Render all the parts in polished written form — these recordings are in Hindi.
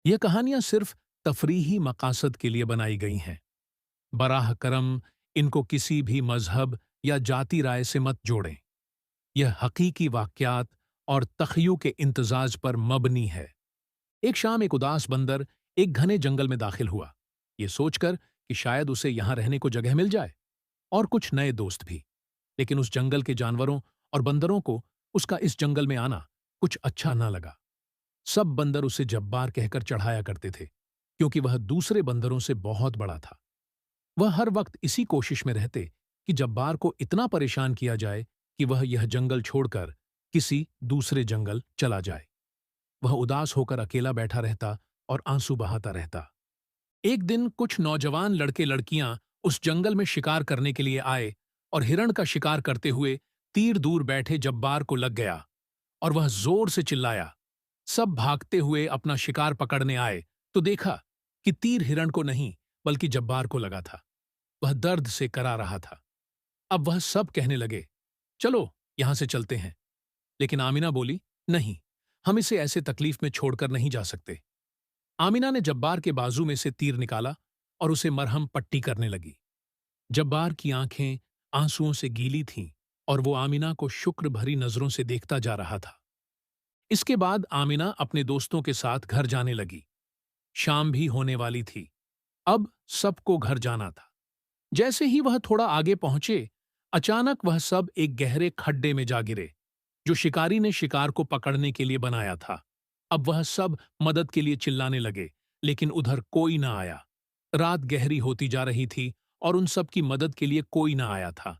ये कहानियां सिर्फ तफरीही मकासद के लिए बनाई गई हैं। बराह करम इनको किसी भी मजहब या जाति राय से मत जोड़ें। यह हकीकी वाक़यात और तख़य्युल के इम्तिजाज पर मबनी है। एक शाम एक उदास बंदर एक घने जंगल में दाखिल हुआ, ये सोचकर कि शायद उसे यहां रहने को जगह मिल जाए और कुछ नए दोस्त भी। लेकिन उस जंगल के जानवरों और बंदरों को उसका इस जंगल में आना कुछ अच्छा न लगा। सब बंदर उसे जब्बार कहकर चढ़ाया करते थे, क्योंकि वह दूसरे बंदरों से बहुत बड़ा था। वह हर वक्त इसी कोशिश में रहते कि जब्बार को इतना परेशान किया जाए कि वह यह जंगल छोड़कर किसी दूसरे जंगल चला जाए। वह उदास होकर अकेला बैठा रहता और आंसू बहाता रहता। एक दिन कुछ नौजवान लड़के लड़कियां उस जंगल में शिकार करने के लिए आए और हिरण का शिकार करते हुए तीर दूर बैठे जब्बार को लग गया और वह जोर से चिल्लाया। सब भागते हुए अपना शिकार पकड़ने आए तो देखा कि तीर हिरण को नहीं बल्कि जब्बार को लगा था। वह दर्द से करा रहा था। अब वह सब कहने लगे, चलो यहां से चलते हैं। लेकिन आमिना बोली, नहीं, हम इसे ऐसे तकलीफ में छोड़कर नहीं जा सकते। आमिना ने जब्बार के बाजू में से तीर निकाला और उसे मरहम पट्टी करने लगी। जब्बार की आंखें आंसुओं से गीली थीं और वो आमिना को शुक्र भरी नजरों से देखता जा रहा था। इसके बाद आमिना अपने दोस्तों के साथ घर जाने लगी। शाम भी होने वाली थी। अब सबको घर जाना था। जैसे ही वह थोड़ा आगे पहुंचे, अचानक वह सब एक गहरे खड्डे में जा गिरे, जो शिकारी ने शिकार को पकड़ने के लिए बनाया था। अब वह सब मदद के लिए चिल्लाने लगे, लेकिन उधर कोई ना आया। रात गहरी होती जा रही थी और उन सब की मदद के लिए कोई ना आया था।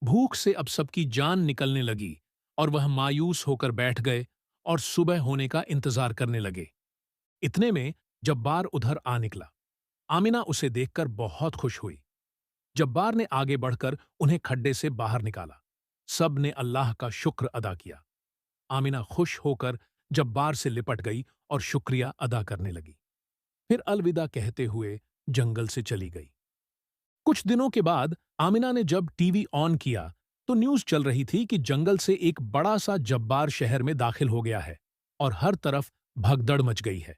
भूख से अब सबकी जान निकलने लगी और वह मायूस होकर बैठ गए और सुबह होने का इंतजार करने लगे। इतने में जब्बार उधर आ निकला। आमिना उसे देखकर बहुत खुश हुई। जब्बार ने आगे बढ़कर उन्हें खड्डे से बाहर निकाला। सब ने अल्लाह का शुक्र अदा किया। आमिना खुश होकर जब्बार से लिपट गई और शुक्रिया अदा करने लगी। फिर अलविदा कहते हुए जंगल से चली गई। कुछ दिनों के बाद आमिना ने जब टीवी ऑन किया तो न्यूज चल रही थी कि जंगल से एक बड़ा सा जब्बार शहर में दाखिल हो गया है और हर तरफ भगदड़ मच गई है।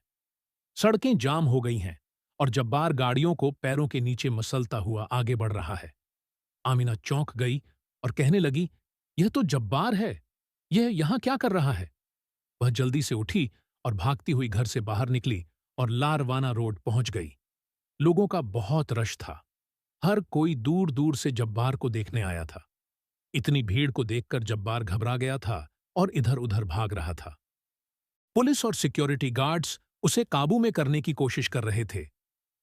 सड़कें जाम हो गई हैं और जब्बार गाड़ियों को पैरों के नीचे मसलता हुआ आगे बढ़ रहा है। आमिना चौंक गई और कहने लगी, यह तो जब्बार है। यह यहां क्या कर रहा है? वह जल्दी से उठी और भागती हुई घर से बाहर निकली और लारवाना रोड पहुंच गई। लोगों का बहुत रश था। हर कोई दूर दूर से जब्बार को देखने आया था। इतनी भीड़ को देखकर जब्बार घबरा गया था और इधर उधर भाग रहा था। पुलिस और सिक्योरिटी गार्ड्स उसे काबू में करने की कोशिश कर रहे थे,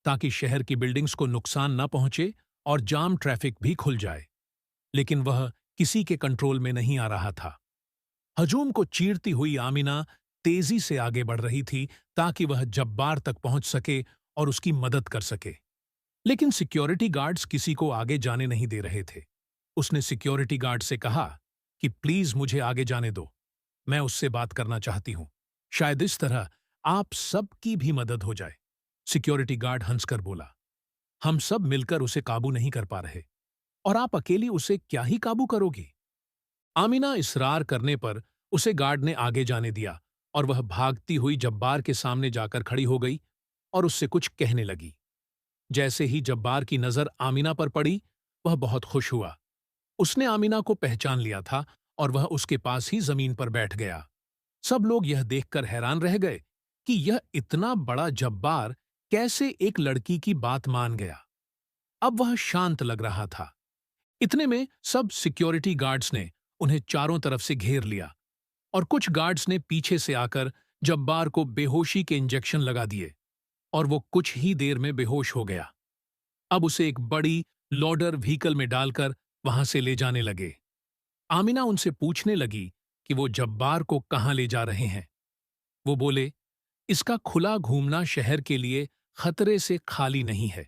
ताकि शहर की बिल्डिंग्स को नुकसान न पहुंचे और जाम ट्रैफिक भी खुल जाए। लेकिन वह किसी के कंट्रोल में नहीं आ रहा था। हजूम को चीरती हुई आमिना तेजी से आगे बढ़ रही थी ताकि वह जब्बार तक पहुंच सके और उसकी मदद कर सके। लेकिन सिक्योरिटी गार्ड्स किसी को आगे जाने नहीं दे रहे थे। उसने सिक्योरिटी गार्ड से कहा कि प्लीज मुझे आगे जाने दो, मैं उससे बात करना चाहती हूं। शायद इस तरह आप सबकी भी मदद हो जाए। सिक्योरिटी गार्ड हंसकर बोला, हम सब मिलकर उसे काबू नहीं कर पा रहे और आप अकेली उसे क्या ही काबू करोगी? आमिना इसरार करने पर उसे गार्ड ने आगे जाने दिया और वह भागती हुई जब्बार के सामने जाकर खड़ी हो गई और उससे कुछ कहने लगी। जैसे ही जब्बार की नजर आमिना पर पड़ी, वह बहुत खुश हुआ। उसने आमिना को पहचान लिया था और वह उसके पास ही जमीन पर बैठ गया। सब लोग यह देखकर हैरान रह गए कि यह इतना बड़ा जब्बार कैसे एक लड़की की बात मान गया। अब वह शांत लग रहा था। इतने में सब सिक्योरिटी गार्ड्स ने उन्हें चारों तरफ से घेर लिया और कुछ गार्ड्स ने पीछे से आकर जब्बार को बेहोशी के इंजेक्शन लगा दिए और वो कुछ ही देर में बेहोश हो गया। अब उसे एक बड़ी लोडर व्हीकल में डालकर वहां से ले जाने लगे। आमिना उनसे पूछने लगी कि वो जब्बार को कहां ले जा रहे हैं। वो बोले, इसका खुला घूमना शहर के लिए खतरे से खाली नहीं है।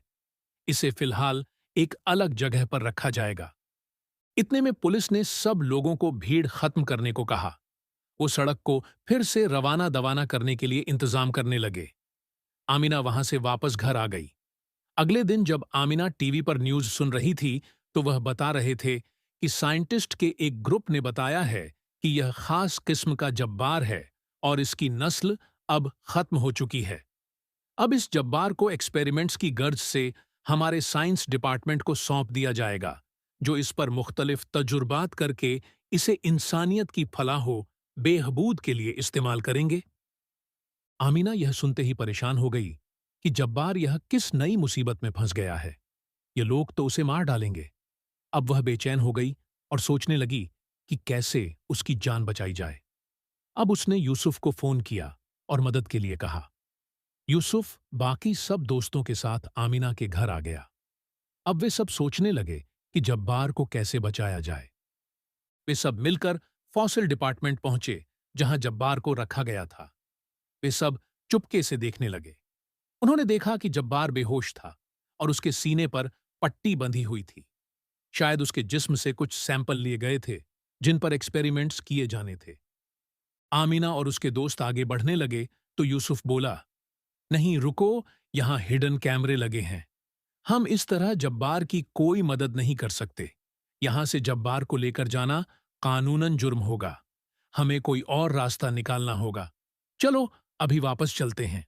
इसे फिलहाल एक अलग जगह पर रखा जाएगा। इतने में पुलिस ने सब लोगों को भीड़ खत्म करने को कहा। वो सड़क को फिर से रवाना दवाना करने के लिए इंतजाम करने लगे। आमिना वहां से वापस घर आ गई। अगले दिन जब आमिना टीवी पर न्यूज सुन रही थी तो वह बता रहे थे कि साइंटिस्ट के एक ग्रुप ने बताया है कि यह खास किस्म का जब्बार है और इसकी नस्ल अब खत्म हो चुकी है। अब इस जब्बार को एक्सपेरिमेंट्स की गर्ज से हमारे साइंस डिपार्टमेंट को सौंप दिया जाएगा, जो इस पर मुख्तलिफ तजुर्बात करके इसे इंसानियत की फलाह बेहबूद के लिए इस्तेमाल करेंगे। आमीना यह सुनते ही परेशान हो गई कि जब्बार यह किस नई मुसीबत में फंस गया है। ये लोग तो उसे मार डालेंगे। अब वह बेचैन हो गई और सोचने लगी कि कैसे उसकी जान बचाई जाए। अब उसने यूसुफ को फोन किया और मदद के लिए कहा। यूसुफ बाकी सब दोस्तों के साथ आमीना के घर आ गया। अब वे सब सोचने लगे कि जब्बार को कैसे बचाया जाए। वे सब मिलकर फॉसिल डिपार्टमेंट पहुंचे, जहां जब्बार को रखा गया था। वे सब चुपके से देखने लगे। उन्होंने देखा कि जब्बार बेहोश था और उसके सीने पर पट्टी बंधी हुई थी। शायद उसके जिस्म से कुछ सैंपल लिए गए थे, जिन पर एक्सपेरिमेंट्स किए जाने थे। आमीना और उसके दोस्त आगे बढ़ने लगे तो यूसुफ बोला, नहीं रुको, यहां हिडन कैमरे लगे हैं। हम इस तरह जब्बार की कोई मदद नहीं कर सकते। यहां से जब्बार को लेकर जाना कानूनन जुर्म होगा। हमें कोई और रास्ता निकालना होगा। चलो अभी वापस चलते हैं।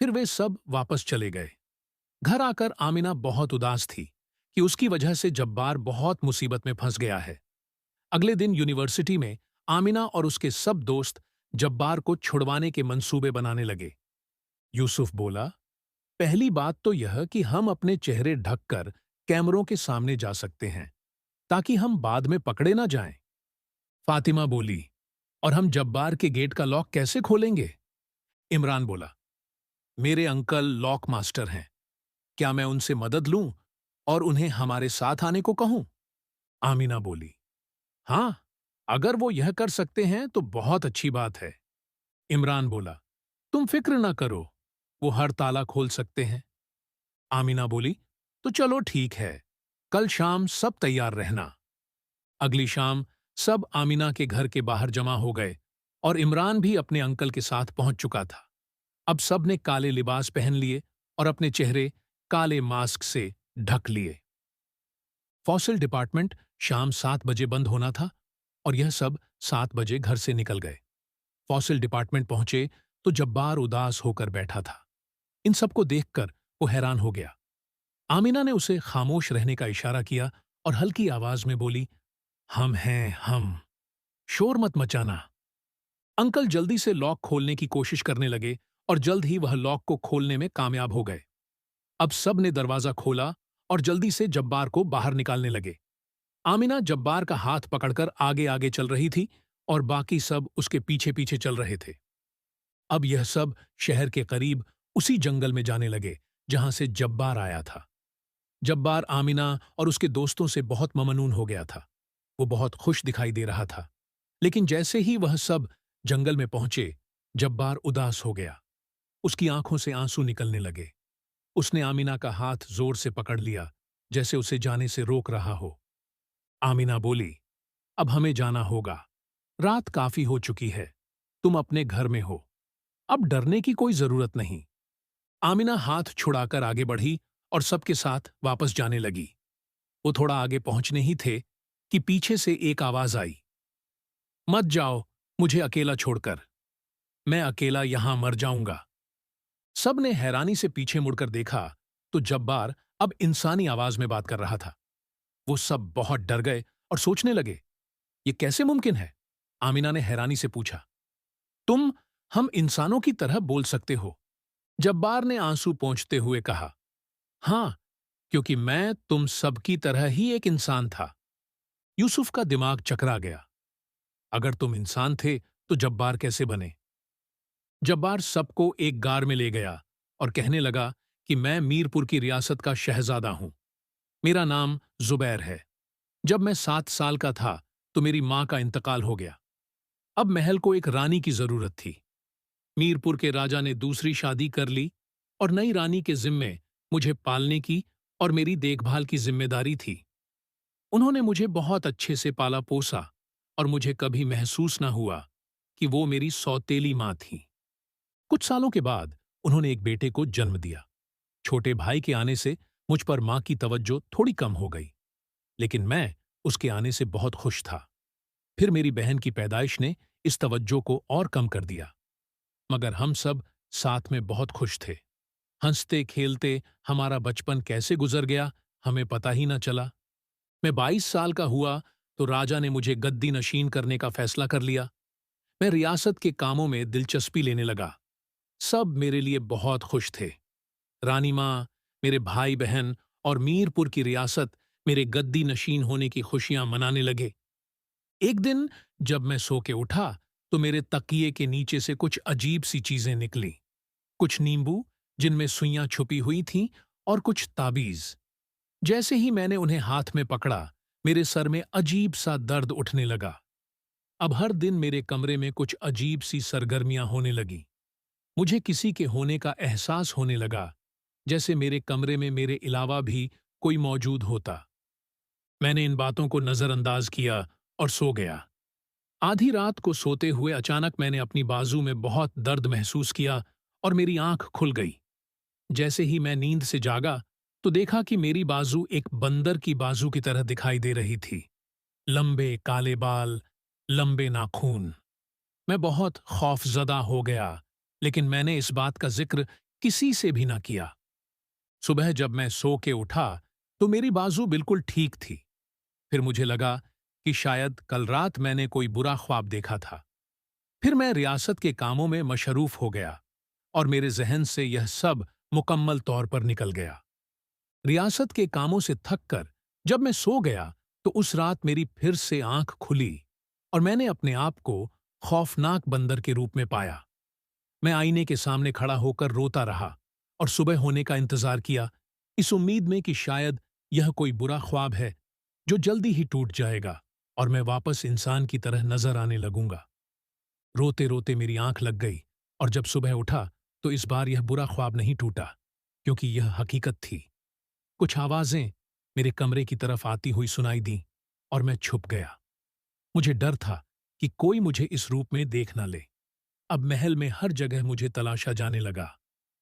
फिर वे सब वापस चले गए। घर आकर आमिना बहुत उदास थी कि उसकी वजह से जब्बार बहुत मुसीबत में फंस गया है। अगले दिन यूनिवर्सिटी में आमिना और उसके सब दोस्त जब्बार को छुड़वाने के मंसूबे बनाने लगे। यूसुफ बोला, पहली बात तो यह कि हम अपने चेहरे ढककर कैमरों के सामने जा सकते हैं, ताकि हम बाद में पकड़े ना जाएं। फातिमा बोली, और हम जब्बार के गेट का लॉक कैसे खोलेंगे? इमरान बोला, मेरे अंकल लॉक मास्टर हैं। क्या मैं उनसे मदद लूं और उन्हें हमारे साथ आने को कहूं? आमीना बोली, हां, अगर वो यह कर सकते हैं तो बहुत अच्छी बात है। इमरान बोला, तुम फिक्र ना करो, वो हर ताला खोल सकते हैं। आमीना बोली, तो चलो ठीक है, कल शाम सब तैयार रहना। अगली शाम सब आमीना के घर के बाहर जमा हो गए और इमरान भी अपने अंकल के साथ पहुंच चुका था। अब सब ने काले लिबास पहन लिए और अपने चेहरे काले मास्क से ढक लिए। फॉसिल डिपार्टमेंट शाम 7 बजे बंद होना था और यह सब 7 बजे घर से निकल गए। फॉसिल डिपार्टमेंट पहुंचे तो जब्बार उदास होकर बैठा था। इन सबको देखकर वो हैरान हो गया। आमिना ने उसे खामोश रहने का इशारा किया और हल्की आवाज में बोली, हम हैं हम, शोर मत मचाना। अंकल जल्दी से लॉक खोलने की कोशिश करने लगे और जल्द ही वह लॉक को खोलने में कामयाब हो गए। अब सब ने दरवाजा खोला और जल्दी से जब्बार को बाहर निकालने लगे। आमिना जब्बार का हाथ पकड़कर आगे आगे चल रही थी और बाकी सब उसके पीछे पीछे चल रहे थे। अब यह सब शहर के करीब उसी जंगल में जाने लगे जहां से जब्बार आया था। जब्बार आमिना और उसके दोस्तों से बहुत ममनून हो गया था। वो बहुत खुश दिखाई दे रहा था। लेकिन जैसे ही वह सब जंगल में पहुंचे, जब्बार उदास हो गया। उसकी आंखों से आंसू निकलने लगे। उसने आमिना का हाथ जोर से पकड़ लिया, जैसे उसे जाने से रोक रहा हो। आमिना बोली, अब हमें जाना होगा। रात काफी हो चुकी है। तुम अपने घर में हो। अब डरने की कोई जरूरत नहीं। आमिना हाथ छुड़ाकर आगे बढ़ी और सबके साथ वापस जाने लगी। वो थोड़ा आगे पहुंचने ही थे कि पीछे से एक आवाज आई, मत जाओ मुझे अकेला छोड़कर। मैं अकेला यहां मर जाऊंगा। सब ने हैरानी से पीछे मुड़कर देखा तो जब्बार अब इंसानी आवाज में बात कर रहा था। वो सब बहुत डर गए और सोचने लगे, ये कैसे मुमकिन है? आमिना ने हैरानी से पूछा, तुम हम इंसानों की तरह बोल सकते हो? जब्बार ने आंसू पोंछते हुए कहा, हां, क्योंकि मैं तुम सबकी तरह ही एक इंसान था। यूसुफ का दिमाग चकरा गया। अगर तुम इंसान थे तो जब्बार कैसे बने? जब्बार सबको एक गार में ले गया और कहने लगा कि मैं मीरपुर की रियासत का शहजादा हूं। मेरा नाम जुबैर है। जब मैं 7 साल का था तो मेरी मां का इंतकाल हो गया। अब महल को एक रानी की जरूरत थी। मीरपुर के राजा ने दूसरी शादी कर ली और नई रानी के जिम्मे मुझे पालने की और मेरी देखभाल की जिम्मेदारी थी। उन्होंने मुझे बहुत अच्छे से पाला पोसा और मुझे कभी महसूस न हुआ कि वो मेरी सौतेली मां थी। कुछ सालों के बाद उन्होंने एक बेटे को जन्म दिया। छोटे भाई के आने से मुझ पर मां की तवज्जो थोड़ी कम हो गई, लेकिन मैं उसके आने से बहुत खुश था। फिर मेरी बहन की पैदाइश ने इस तवज्जो को और कम कर दिया, मगर हम सब साथ में बहुत खुश थे। हंसते खेलते हमारा बचपन कैसे गुजर गया, हमें पता ही न चला। मैं 22 साल का हुआ तो राजा ने मुझे गद्दी नशीन करने का फैसला कर लिया। मैं रियासत के कामों में दिलचस्पी लेने लगा। सब मेरे लिए बहुत खुश थे। रानी माँ, मेरे भाई बहन और मीरपुर की रियासत मेरे गद्दी नशीन होने की खुशियां मनाने लगे। एक दिन जब मैं सो के उठा तो मेरे तकिए के नीचे से कुछ अजीब सी चीजें निकली। कुछ नींबू जिनमें सुइयां छुपी हुई थीं और कुछ ताबीज। जैसे ही मैंने उन्हें हाथ में पकड़ा, मेरे सर में अजीब सा दर्द उठने लगा। अब हर दिन मेरे कमरे में कुछ अजीब सी सरगर्मियां होने लगी। मुझे किसी के होने का एहसास होने लगा, जैसे मेरे कमरे में मेरे अलावा भी कोई मौजूद होता। मैंने इन बातों को नजरअंदाज किया और सो गया। आधी रात को सोते हुए अचानक मैंने अपनी बाजू में बहुत दर्द महसूस किया और मेरी आंख खुल गई। जैसे ही मैं नींद से जागा तो देखा कि मेरी बाजू एक बंदर की बाजू की तरह दिखाई दे रही थी। लंबे काले बाल, लंबे नाखून। मैं बहुत खौफजदा हो गया, लेकिन मैंने इस बात का जिक्र किसी से भी ना किया। सुबह जब मैं सो के उठा तो मेरी बाजू बिल्कुल ठीक थी। फिर मुझे लगा कि शायद कल रात मैंने कोई बुरा ख्वाब देखा था। फिर मैं रियासत के कामों में मशरूफ हो गया और मेरे जहन से यह सब मुकम्मल तौर पर निकल गया। रियासत के कामों से थककर जब मैं सो गया तो उस रात मेरी फिर से आंख खुली और मैंने अपने आप को खौफनाक बंदर के रूप में पाया। मैं आईने के सामने खड़ा होकर रोता रहा और सुबह होने का इंतजार किया, इस उम्मीद में कि शायद यह कोई बुरा ख्वाब है जो जल्दी ही टूट जाएगा और मैं वापस इंसान की तरह नजर आने लगूंगा। रोते रोते मेरी आंख लग गई और जब सुबह उठा तो इस बार यह बुरा ख्वाब नहीं टूटा, क्योंकि यह हकीकत थी। कुछ आवाजें मेरे कमरे की तरफ आती हुई सुनाई दी और मैं छुप गया। मुझे डर था कि कोई मुझे इस रूप में देख ना ले। अब महल में हर जगह मुझे तलाशा जाने लगा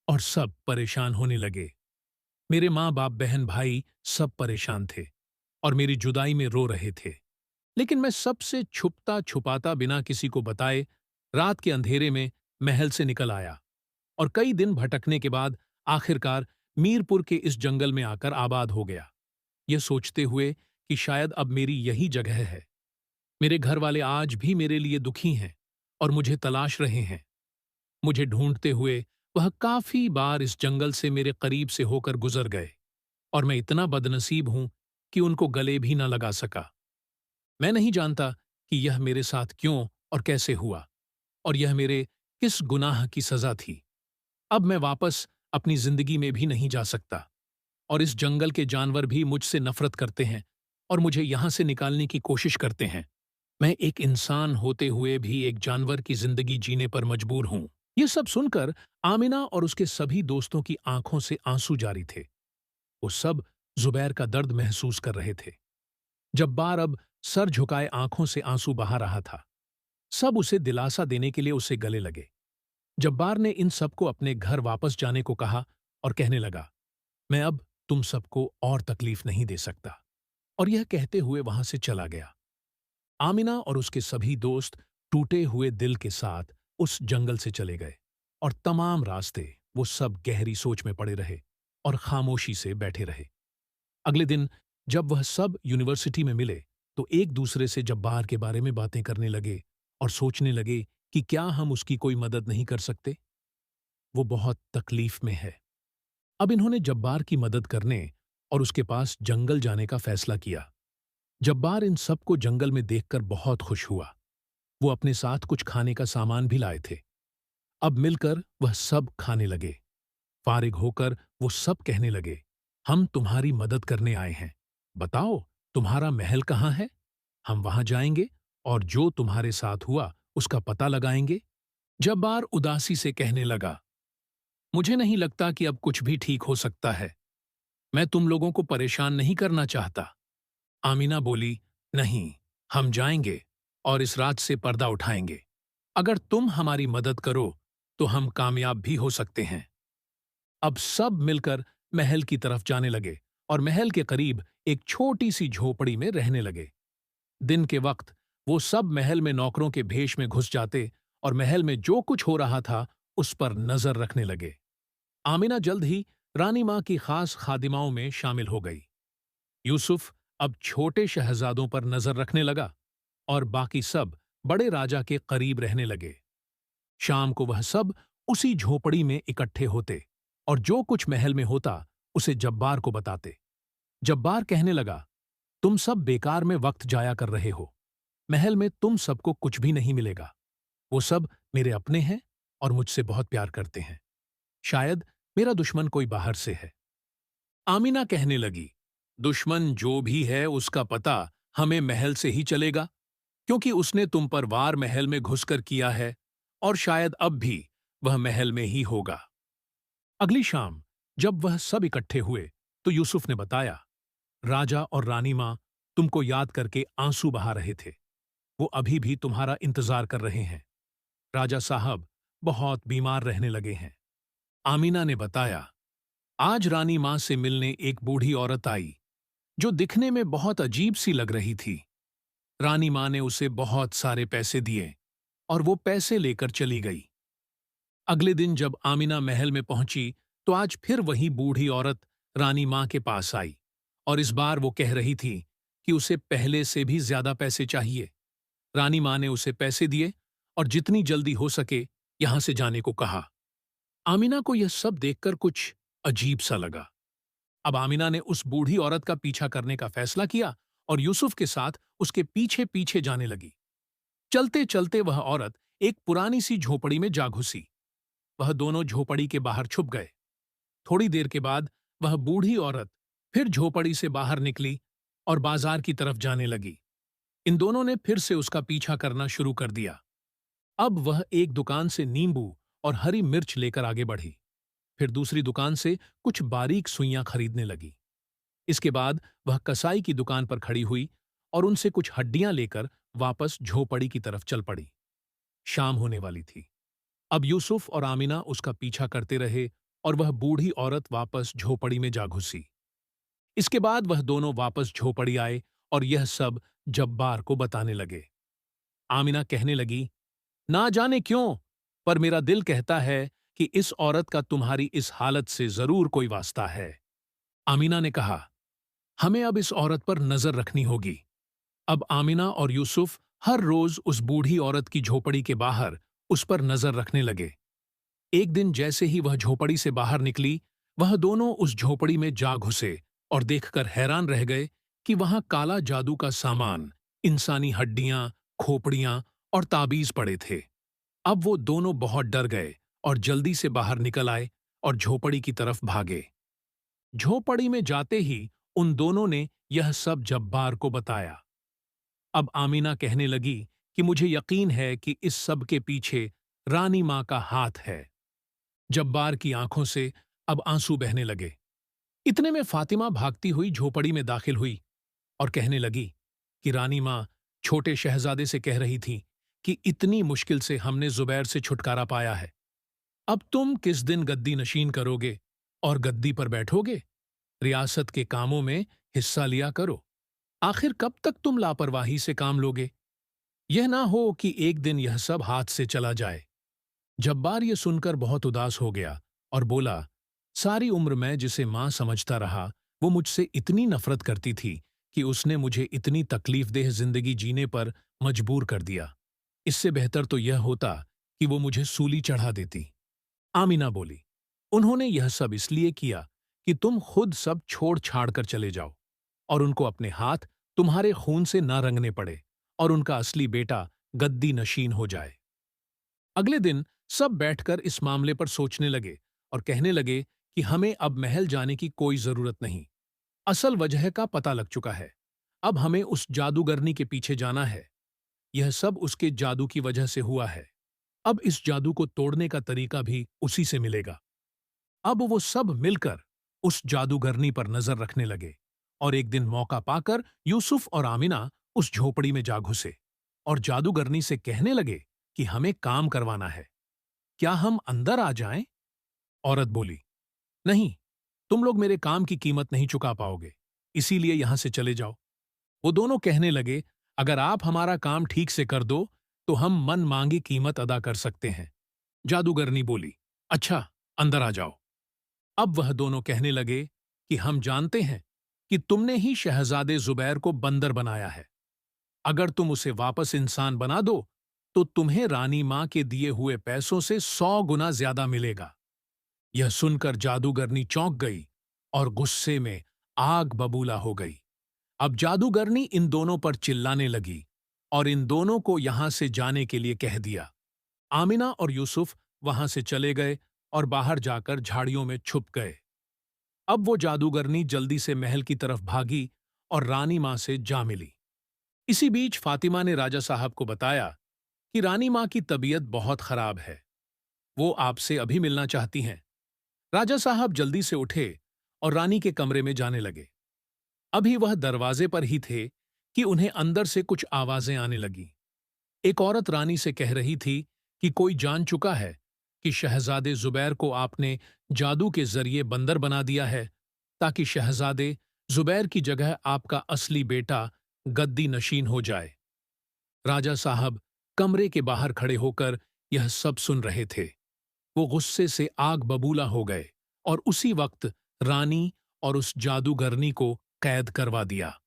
और सब परेशान होने लगे। मेरे माँ बाप बहन भाई सब परेशान थे और मेरी जुदाई में रो रहे थे। लेकिन मैं सबसे छुपता छुपाता बिना किसी को बताए रात के अंधेरे में महल से निकल आया और कई दिन भटकने के बाद आखिरकार मीरपुर के इस जंगल में आकर आबाद हो गया, यह सोचते हुए कि शायद अब मेरी यही जगह है। मेरे घर वाले आज भी मेरे लिए दुखी हैं और मुझे तलाश रहे हैं। मुझे ढूंढते हुए वह काफी बार इस जंगल से मेरे करीब से होकर गुजर गए और मैं इतना बदनसीब हूं कि उनको गले भी न लगा सका। मैं नहीं जानता कि यह मेरे साथ क्यों और कैसे हुआ और यह मेरे किस गुनाह की सजा थी। अब मैं वापस अपनी जिंदगी में भी नहीं जा सकता और इस जंगल के जानवर भी मुझसे नफरत करते हैं और मुझे यहां से निकालने की कोशिश करते हैं। मैं एक इंसान होते हुए भी एक जानवर की जिंदगी जीने पर मजबूर हूं। ये सब सुनकर आमिना और उसके सभी दोस्तों की आंखों से आंसू जारी थे। वो सब जुबैर का दर्द महसूस कर रहे थे। जब्बार अब सर झुकाए आंखों से आंसू बहा रहा था। सब उसे दिलासा देने के लिए उसे गले लगे। जब्बार ने इन सबको अपने घर वापस जाने को कहा और कहने लगा, मैं अब तुम सबको और तकलीफ नहीं दे सकता, और यह कहते हुए वहां से चला गया। आमिना और उसके सभी दोस्त टूटे हुए दिल के साथ उस जंगल से चले गए और तमाम रास्ते वो सब गहरी सोच में पड़े रहे और खामोशी से बैठे रहे। अगले दिन जब वह सब यूनिवर्सिटी में मिले तो एक दूसरे से जब्बार के बारे में बातें करने लगे और सोचने लगे कि क्या हम उसकी कोई मदद नहीं कर सकते। वो बहुत तकलीफ में है। अब इन्होंने जब्बार की मदद करने और उसके पास जंगल जाने का फैसला किया। जब्बार इन सबको जंगल में देखकर बहुत खुश हुआ। वो अपने साथ कुछ खाने का सामान भी लाए थे। अब मिलकर वह सब खाने लगे। फारिग होकर वो सब कहने लगे, हम तुम्हारी मदद करने आए हैं। बताओ तुम्हारा महल कहाँ है? हम वहां जाएंगे और जो तुम्हारे साथ हुआ उसका पता लगाएंगे। जब्बार उदासी से कहने लगा, मुझे नहीं लगता कि अब कुछ भी ठीक हो सकता है। मैं तुम लोगों को परेशान नहीं करना चाहता। आमिना बोली, नहीं, हम जाएंगे और इस रात से पर्दा उठाएंगे। अगर तुम हमारी मदद करो तो हम कामयाब भी हो सकते हैं। अब सब मिलकर महल की तरफ जाने लगे और महल के करीब एक छोटी सी झोपड़ी में रहने लगे। दिन के वक्त वो सब महल में नौकरों के भेष में घुस जाते और महल में जो कुछ हो रहा था उस पर नजर रखने लगे। आमिना जल्द ही रानी मां की खास खादिमाओं में शामिल हो गई। यूसुफ अब छोटे शहजादों पर नजर रखने लगा और बाकी सब बड़े राजा के करीब रहने लगे। शाम को वह सब उसी झोपड़ी में इकट्ठे होते और जो कुछ महल में होता उसे जब्बार को बताते। जब्बार कहने लगा, तुम सब बेकार में वक्त जाया कर रहे हो। महल में तुम सबको कुछ भी नहीं मिलेगा। वो सब मेरे अपने हैं और मुझसे बहुत प्यार करते हैं। शायद मेरा दुश्मन कोई बाहर से है। आमिना कहने लगी, दुश्मन जो भी है उसका पता हमें महल से ही चलेगा, क्योंकि उसने तुम पर वार महल में घुसकर किया है और शायद अब भी वह महल में ही होगा। अगली शाम जब वह सब इकट्ठे हुए तो यूसुफ ने बताया, राजा और रानी मां तुमको याद करके आंसू बहा रहे थे। वो अभी भी तुम्हारा इंतजार कर रहे हैं। राजा साहब बहुत बीमार रहने लगे हैं। आमीना ने बताया, आज रानी मां से मिलने एक बूढ़ी औरत आई जो दिखने में बहुत अजीब सी लग रही थी। रानी मां ने उसे बहुत सारे पैसे दिए और वो पैसे लेकर चली गई। अगले दिन जब आमिना महल में पहुंची तो आज फिर वही बूढ़ी औरत रानी मां के पास आई और इस बार वो कह रही थी कि उसे पहले से भी ज्यादा पैसे चाहिए। रानी मां ने उसे पैसे दिए और जितनी जल्दी हो सके यहां से जाने को कहा। आमिना को यह सब देखकर कुछ अजीब सा लगा। अब आमिना ने उस बूढ़ी औरत का पीछा करने का फैसला किया और यूसुफ के साथ उसके पीछे पीछे जाने लगी। चलते चलते वह औरत एक पुरानी सी झोपड़ी में जा घुसी। वह दोनों झोपड़ी के बाहर छुप गए। थोड़ी देर के बाद वह बूढ़ी औरत फिर झोपड़ी से बाहर निकली और बाजार की तरफ जाने लगी। इन दोनों ने फिर से उसका पीछा करना शुरू कर दिया। अब वह एक दुकान से नींबू और हरी मिर्च लेकर आगे बढ़ी। फिर दूसरी दुकान से कुछ बारीक सुइयां खरीदने लगी। इसके बाद वह कसाई की दुकान पर खड़ी हुई और उनसे कुछ हड्डियां लेकर वापस झोपड़ी की तरफ चल पड़ी। शाम होने वाली थी। अब यूसुफ और आमिना उसका पीछा करते रहे और वह बूढ़ी औरत वापस झोपड़ी में जा घुसी। इसके बाद वह दोनों वापस झोपड़ी आए और यह सब जब्बार को बताने लगे। आमिना कहने लगी, ना जाने क्यों, पर मेरा दिल कहता है कि इस औरत का तुम्हारी इस हालत से जरूर कोई वास्ता है। आमिना ने कहा, हमें अब इस औरत पर नजर रखनी होगी। अब आमिना और यूसुफ हर रोज उस बूढ़ी औरत की झोपड़ी के बाहर उस पर नजर रखने लगे। एक दिन जैसे ही वह झोपड़ी से बाहर निकली, वह दोनों उस झोपड़ी में जा घुसे और देखकर हैरान रह गए कि वहां काला जादू का सामान, इंसानी हड्डियां, खोपड़ियां और ताबीज पड़े थे। अब वो दोनों बहुत डर गए और जल्दी से बाहर निकल आए और झोपड़ी की तरफ भागे। झोपड़ी में जाते ही उन दोनों ने यह सब जब्बार को बताया। अब आमीना कहने लगी कि मुझे यकीन है कि इस सब के पीछे रानी मां का हाथ है। जब्बार की आंखों से अब आंसू बहने लगे। इतने में फातिमा भागती हुई झोपड़ी में दाखिल हुई और कहने लगी कि रानी मां छोटे शहजादे से कह रही थी कि इतनी मुश्किल से हमने जुबैर से छुटकारा पाया है। अब तुम किस दिन गद्दी नशीन करोगे और गद्दी पर बैठोगे? रियासत के कामों में हिस्सा लिया करो। आखिर कब तक तुम लापरवाही से काम लोगे? यह ना हो कि एक दिन यह सब हाथ से चला जाए। जब्बार ये सुनकर बहुत उदास हो गया और बोला, सारी उम्र मैं जिसे मां समझता रहा वो मुझसे इतनी नफरत करती थी कि उसने मुझे इतनी तकलीफदेह जिंदगी जीने पर मजबूर कर दिया। इससे बेहतर तो यह होता कि वो मुझे सूली चढ़ा देती। आमिना बोली, उन्होंने यह सब इसलिए किया कि तुम खुद सब छोड़ छाड़ कर चले जाओ और उनको अपने हाथ तुम्हारे खून से ना रंगने पड़े और उनका असली बेटा गद्दी नशीन हो जाए। अगले दिन सब बैठकर इस मामले पर सोचने लगे और कहने लगे कि हमें अब महल जाने की कोई जरूरत नहीं। असल वजह का पता लग चुका है। अब हमें उस जादूगरनी के पीछे जाना है। यह सब उसके जादू की वजह से हुआ है। अब इस जादू को तोड़ने का तरीका भी उसी से मिलेगा। अब वो सब मिलकर उस जादूगरनी पर नजर रखने लगे और एक दिन मौका पाकर यूसुफ और आमिना उस झोपड़ी में जा घुसे और जादूगरनी से कहने लगे कि हमें काम करवाना है। क्या हम अंदर आ जाएं? औरत बोली, नहीं, तुम लोग मेरे काम की कीमत नहीं चुका पाओगे, इसीलिए यहां से चले जाओ। वो दोनों कहने लगे, अगर आप हमारा काम ठीक से कर दो तो हम मन मांगी कीमत अदा कर सकते हैं। जादूगरनी बोली, अच्छा, अंदर आ जाओ। अब वह दोनों कहने लगे कि हम जानते हैं कि तुमने ही शहजादे जुबैर को बंदर बनाया है। अगर तुम उसे वापस इंसान बना दो, तो तुम्हें रानी मां के दिए हुए पैसों से 100 गुना ज्यादा मिलेगा। यह सुनकर जादूगरनी चौंक गई और गुस्से में आग बबूला हो गई। अब जादूगरनी इन दोनों पर चिल्लाने लगी और इन दोनों को यहां से जाने के लिए कह दिया। आमिना और यूसुफ वहां से चले गए और बाहर जाकर झाड़ियों में छुप गए। अब वो जादूगरनी जल्दी से महल की तरफ भागी और रानी मां से जा मिली। इसी बीच फातिमा ने राजा साहब को बताया कि रानी मां की तबीयत बहुत खराब है, वो आपसे अभी मिलना चाहती हैं। राजा साहब जल्दी से उठे और रानी के कमरे में जाने लगे। अभी वह दरवाजे पर ही थे कि उन्हें अंदर से कुछ आवाजें आने लगी। एक औरत रानी से कह रही थी कि कोई जान चुका है कि शहजादे जुबैर को आपने जादू के जरिए बंदर बना दिया है, ताकि शहजादे जुबैर की जगह आपका असली बेटा गद्दी नशीन हो जाए। राजा साहब कमरे के बाहर खड़े होकर यह सब सुन रहे थे। वो गुस्से से आग बबूला हो गए और उसी वक्त रानी और उस जादूगरनी को कैद करवा दिया।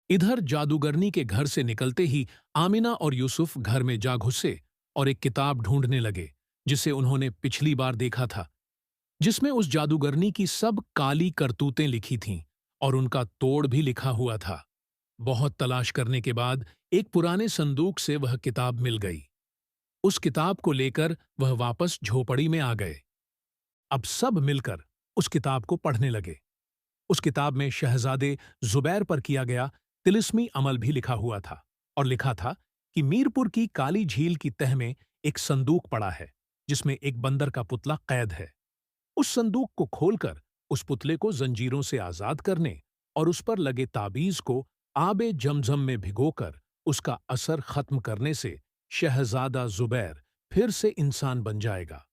इधर जादूगरनी के घर से निकलते ही आमिना और यूसुफ घर में जा घुसे और एक किताब ढूंढने लगे जिसे उन्होंने पिछली बार देखा था, जिसमें उस जादूगरनी की सब काली करतूतें लिखी थीं और उनका तोड़ भी लिखा हुआ था। बहुत तलाश करने के बाद एक पुराने संदूक से वह किताब मिल गई। उस किताब को लेकर वह वापस झोपड़ी में आ गए। अब सब मिलकर उस किताब को पढ़ने लगे। उस किताब में शहजादे जुबैर पर किया गया तिलिस्मी अमल भी लिखा हुआ था और लिखा था कि मीरपुर की काली झील की तह में एक संदूक पड़ा है जिसमें एक बंदर का पुतला कैद है। उस संदूक को खोलकर उस पुतले को जंजीरों से आजाद करने और उस पर लगे ताबीज को आबे जमजम में भिगोकर उसका असर खत्म करने से शहजादा जुबैर फिर से इंसान बन जाएगा।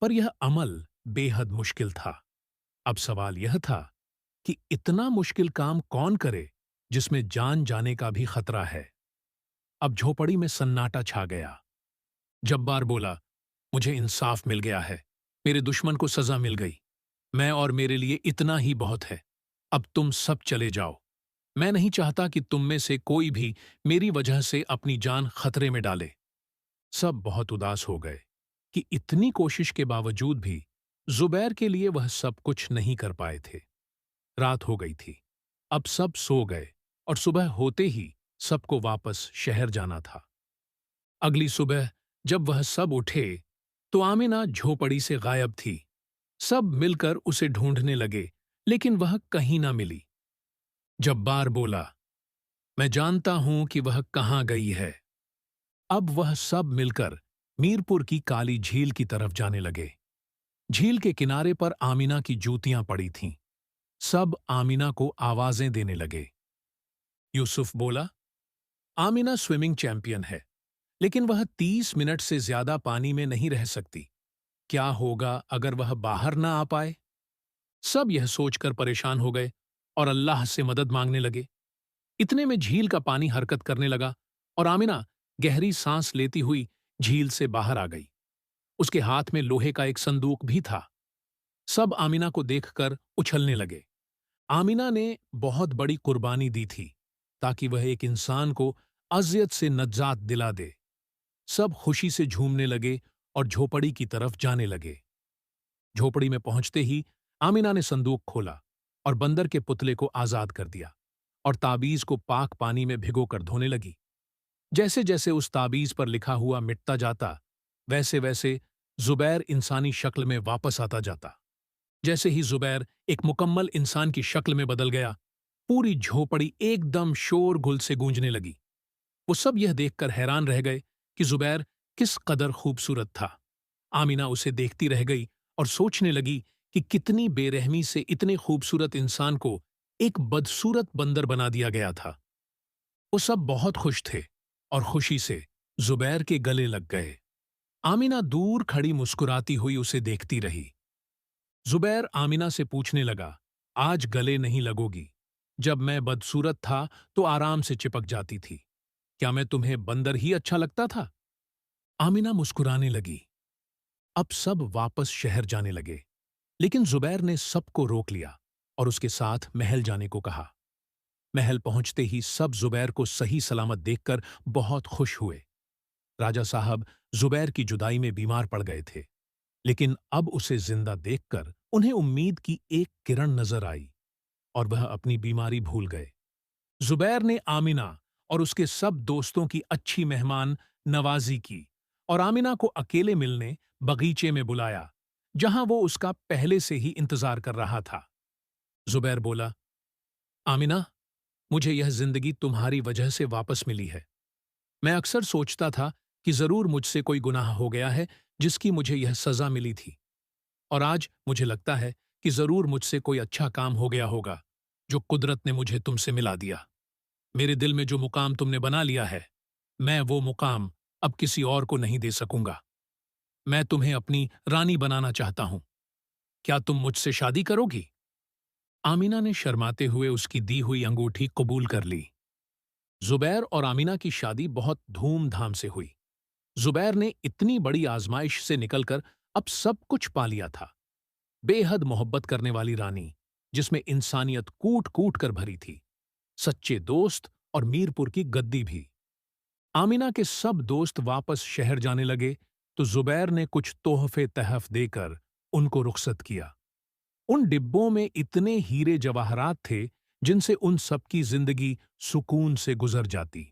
पर यह अमल बेहद मुश्किल था। अब सवाल यह था कि इतना मुश्किल काम कौन करे जिसमें जान जाने का भी खतरा है। अब झोपड़ी में सन्नाटा छा गया। जब्बार बोला, मुझे इंसाफ मिल गया है, मेरे दुश्मन को सजा मिल गई। मैं और मेरे लिए इतना ही बहुत है। अब तुम सब चले जाओ। मैं नहीं चाहता कि तुम में से कोई भी मेरी वजह से अपनी जान खतरे में डाले। सब बहुत उदास हो गए कि इतनी कोशिश के बावजूद भी जुबैर के लिए वह सब कुछ नहीं कर पाए थे। रात हो गई थी। अब सब सो गए और सुबह होते ही सबको वापस शहर जाना था। अगली सुबह जब वह सब उठे तो आमिना झोपड़ी से गायब थी। सब मिलकर उसे ढूंढने लगे, लेकिन वह कहीं ना मिली। जब्बार बोला, मैं जानता हूं कि वह कहां गई है। अब वह सब मिलकर मीरपुर की काली झील की तरफ जाने लगे। झील के किनारे पर आमिना की जूतियां पड़ी थीं। सब आमिना को आवाजें देने लगे। यूसुफ बोला, आमिना स्विमिंग चैंपियन है, लेकिन वह 30 मिनट से ज्यादा पानी में नहीं रह सकती। क्या होगा अगर वह बाहर ना आ पाए? सब यह सोचकर परेशान हो गए और अल्लाह से मदद मांगने लगे। इतने में झील का पानी हरकत करने लगा और आमिना गहरी सांस लेती हुई झील से बाहर आ गई। उसके हाथ में लोहे का एक संदूक भी था। सब आमिना को देखकर उछलने लगे। आमिना ने बहुत बड़ी कुर्बानी दी थी ताकि वह एक इंसान को अजियत से नजात दिला दे। सब खुशी से झूमने लगे और झोपड़ी की तरफ जाने लगे। झोपड़ी में पहुंचते ही आमिना ने संदूक खोला और बंदर के पुतले को आजाद कर दिया और ताबीज को पाक पानी में भिगोकर धोने लगी। जैसे जैसे उस ताबीज पर लिखा हुआ मिटता जाता, वैसे वैसे जुबैर इंसानी शक्ल में वापस आता जाता। जैसे ही जुबैर एक मुकम्मल इंसान की शक्ल में बदल गया, पूरी झोपड़ी एकदम शोरगुल से गूंजने लगी। वो सब यह देखकर हैरान रह गए कि जुबैर किस कदर खूबसूरत था। आमिना उसे देखती रह गई और सोचने लगी कि कितनी बेरहमी से इतने खूबसूरत इंसान को एक बदसूरत बंदर बना दिया गया था। वो सब बहुत खुश थे और खुशी से जुबैर के गले लग गए। आमिना दूर खड़ी मुस्कुराती हुई उसे देखती रही। जुबैर आमिना से पूछने लगा, आज गले नहीं लगोगी? जब मैं बदसूरत था तो आराम से चिपक जाती थी। क्या मैं तुम्हें बंदर ही अच्छा लगता था? आमिना मुस्कुराने लगी। अब सब वापस शहर जाने लगे, लेकिन जुबैर ने सबको रोक लिया और उसके साथ महल जाने को कहा। महल पहुंचते ही सब जुबैर को सही सलामत देखकर बहुत खुश हुए। राजा साहब जुबैर की जुदाई में बीमार पड़ गए थे, लेकिन अब उसे जिंदा देखकर उन्हें उम्मीद की एक किरण नजर आई और वह अपनी बीमारी भूल गए। जुबैर ने आमिना और उसके सब दोस्तों की अच्छी मेहमान नवाजी की और आमिना को अकेले मिलने बगीचे में बुलाया, जहां वो उसका पहले से ही इंतजार कर रहा था। जुबैर बोला, आमिना, मुझे यह जिंदगी तुम्हारी वजह से वापस मिली है। मैं अक्सर सोचता था कि जरूर मुझसे कोई गुनाह हो गया है जिसकी मुझे यह सजा मिली थी, और आज मुझे लगता है कि जरूर मुझसे कोई अच्छा काम हो गया होगा जो कुदरत ने मुझे तुमसे मिला दिया। मेरे दिल में जो मुकाम तुमने बना लिया है, मैं वो मुकाम अब किसी और को नहीं दे सकूंगा। मैं तुम्हें अपनी रानी बनाना चाहता हूं। क्या तुम मुझसे शादी करोगी? आमिना ने शर्माते हुए उसकी दी हुई अंगूठी कबूल कर ली। जुबैर और आमिना की शादी बहुत धूमधाम से हुई। जुबैर ने इतनी बड़ी आजमाइश से निकलकर अब सब कुछ पा लिया था। बेहद मोहब्बत करने वाली रानी, जिसमें इंसानियत कूट कूट कर भरी थी, सच्चे दोस्त और मीरपुर की गद्दी भी। आमिना के सब दोस्त वापस शहर जाने लगे तो जुबैर ने कुछ तोहफे तहफ देकर उनको रुखसत किया। उन डिब्बों में इतने हीरे जवाहरात थे जिनसे उन सबकी जिंदगी सुकून से गुजर जाती।